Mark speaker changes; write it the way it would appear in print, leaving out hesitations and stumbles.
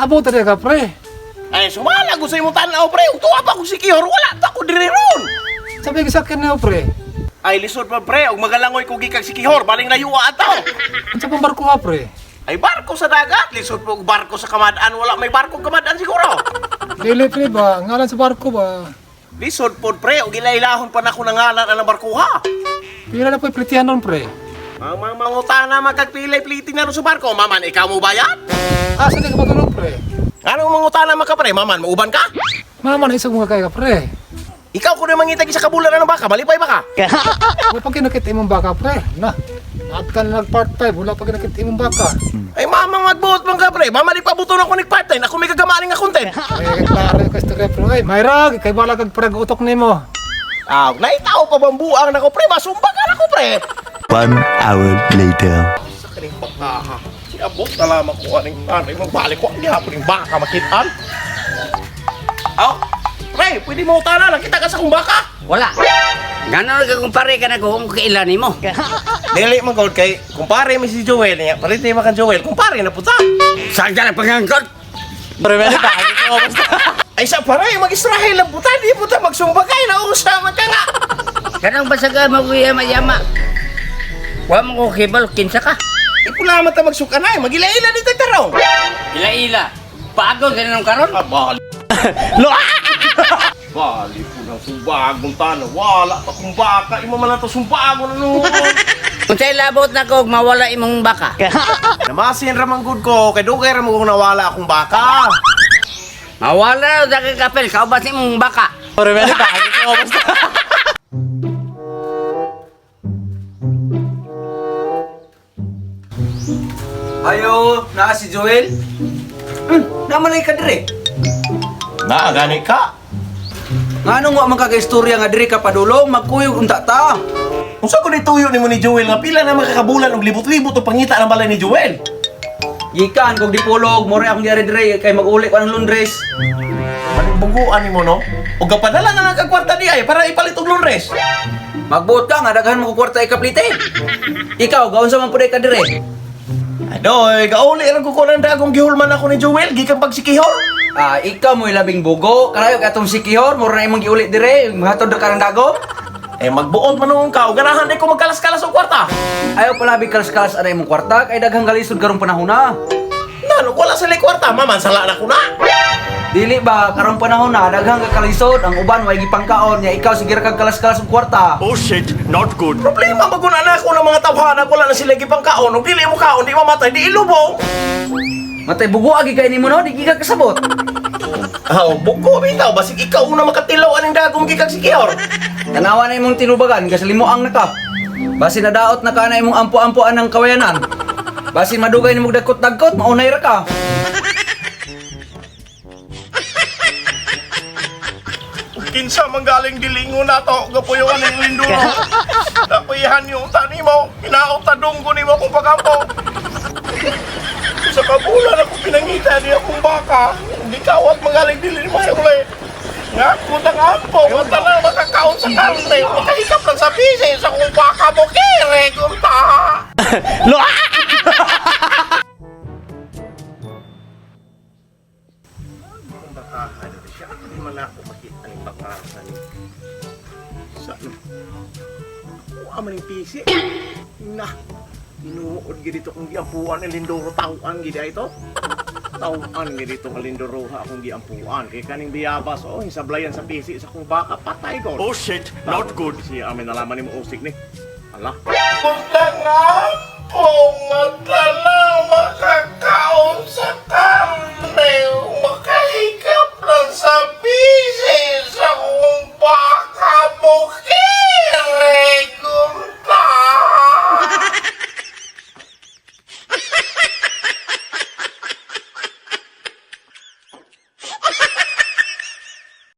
Speaker 1: Abo tadi ka pre.
Speaker 2: Ay, sumala ko sa imong tanaw, pre. Tuwa pa ko si Kihor, wala ta ko diri ron.
Speaker 1: Sabi ka sa akin na pre.
Speaker 2: Ay, lisod pa, pre. Og magalangoy ko gikag si Kihor, baling layuwa ataw.
Speaker 1: Unsa pang barko ka pre?
Speaker 2: Ay, barko sa dagat. Lisod po og barko sa kamadaan. Wala may barko kamadaan siguro.
Speaker 1: Dili pre ba? Ngalan sa barko ba?
Speaker 2: Lisod po, pre. Og ilailahon pa na ko nangalan ang barkuha.
Speaker 1: Pila na po pritihan nun pre.
Speaker 2: Ang mga mangutana magkagpilay-pliting na ron sa barko. Maman, ikaw mo bayad?
Speaker 1: Ah, saan ka matulog pre?
Speaker 2: Anong mangutana maka, pre? Maman, mauban ka?
Speaker 1: Mama na isang mga kaya ka pre.
Speaker 2: Ikaw ko na mangitag sa kabulan ng baka. Malipay ba ka?
Speaker 1: Wala pa kinakit imong baka pre. Na. At ka na nag part 5, wala pa kinakit imong baka.
Speaker 2: Ay, mamang magbuot bang ka, pre? Mama, di pa buto na ko part-time. Ako may kagamaling nga content.
Speaker 1: Ay, klaro ka ito kay pre. Ay, Mayra, kay bala kag parag utok nimo.
Speaker 2: Ah, naitaw pa bang buang na ko, pre? Masumba ka na ko, pre.
Speaker 3: 1 hour later.
Speaker 2: Sa kaning baka, ha? Siabot na lamang ko aning tanay. Magbalik ko. Hindi hapon yung baka makitaan. Aw, pre, pwede mo utana lang. Kita ka sa kong baka.
Speaker 4: Wala. Ganon ka kumpare ka na kung kailan mo.
Speaker 2: Dili man god kay kumpare mi si Joel niya. Palit ni makan Joel. Kumpare na puta.
Speaker 4: Saan ka na pangangkot?
Speaker 2: Pre, pwede pa. Ay, sa paray, mag-Israel lang puta. Di puta magsumbagay na usama ka nga.
Speaker 4: Kanang basaga maguyama-yama. Wa mo ko kibal, kinsa ka?
Speaker 2: Ipulaman ta magsukanay. Magila-ila dito tarong.
Speaker 4: Ila-ila. Pagaw sa nang karon?
Speaker 2: Bali. Lo! Bali po ng sumbagong tanong. Wala pa kung baka. Ima man lang ito sumbago na noon.
Speaker 4: Kung sa'y labot na ko, mawala imong baka.
Speaker 2: Namasin ramang good ko. Kaya dugay ramang kung nawala akong baka.
Speaker 4: Mawala na sa kapel, kaubas imong baka.
Speaker 5: Ayo, naa si Joel. Namalay ka dire.
Speaker 2: Gani ka.
Speaker 5: Ngano nga man kagaistorya nga dire ka padulong magkuyog unta ta.
Speaker 2: Kung saan ko nituyo ni mo ni Joel nga pila na makakabulan og libot-libot o pangita ng balay ni Joel.
Speaker 5: Gikan kog dipulog mo akong diari dire kay mag-uli ko ng Londres.
Speaker 2: Manimbuguan ni mo no? O gapadala na lang kag kwarta di ay para ipalit og Londres.
Speaker 5: Magbuot ka nga daghan mo ko kwarta ikaplite. Ikaw gaon sa man puday ka dire.
Speaker 2: Adoy, gauli lang ko ng dagong gihulman ako ni Joel gikan pagsikihor.
Speaker 5: Ah, ikaw mo labing bugo. Karayo katong si Kihor mo na imong giulit dire, mahatod ka ng dago.
Speaker 2: Eh magbuot man nung ka, ganahan di ko magkalas-kalas og kwarta.
Speaker 5: Ayaw palabi kalas-kalas ana imong kwarta kay daghang galisod karong panahon na.
Speaker 2: Nano, wala sa kwarta, maman sala na ko na.
Speaker 5: Dili ba karong panahon na daghang kakalisod ang uban way gipangkaon nya ikaw sige ra kag kalas-kalas og kwarta.
Speaker 3: Oh shit, not good.
Speaker 2: Problema maguna na ako ng mga tawhanan, wala na sila gipang kaon, ug dili mo kaon, di mamatay, di ilubong.
Speaker 5: Matay bugo agi kay nimo no, di giga kasabot.
Speaker 2: Oh, buko bitaw, basig ikaw una makatilaw aning dagong gikag si Kior.
Speaker 5: Tanawa na imong tinubagan kasi limuang na ka. Basi nadaot na ka na imong ampo-ampoan ng kawayanan. Basi madugay nimong dagkot-dagkot, maunay ra ka.
Speaker 2: Kinsa manggaling dilingo na to, gapuyon ning linduro. Napihan yung tani mo, kinaotadong ko ni mo kung pagampo. Sa kabulan ako pinangita niya kung baka, hindi kawat manggaling dilin mo uli. Nga, kutang ampo, kung na makakaon sa karne, makahikap lang sa pisi, sa kung baka mo kere, kung taha. Kung baka, siya, hindi man ako makita ng baka sa aman yung pisi. Na, inuod gid dito kung giampuan ni Lindoro tawan gid ito. Tawan gid dito ang Lindoro ha akong giampuan kay kaning biyabas oh sablayan sa pisi sa kung baka patay ko.
Speaker 3: Oh shit, not good.
Speaker 2: Si amin nalaman ni mo usik ni. Ala. Punta nga kung madala makaka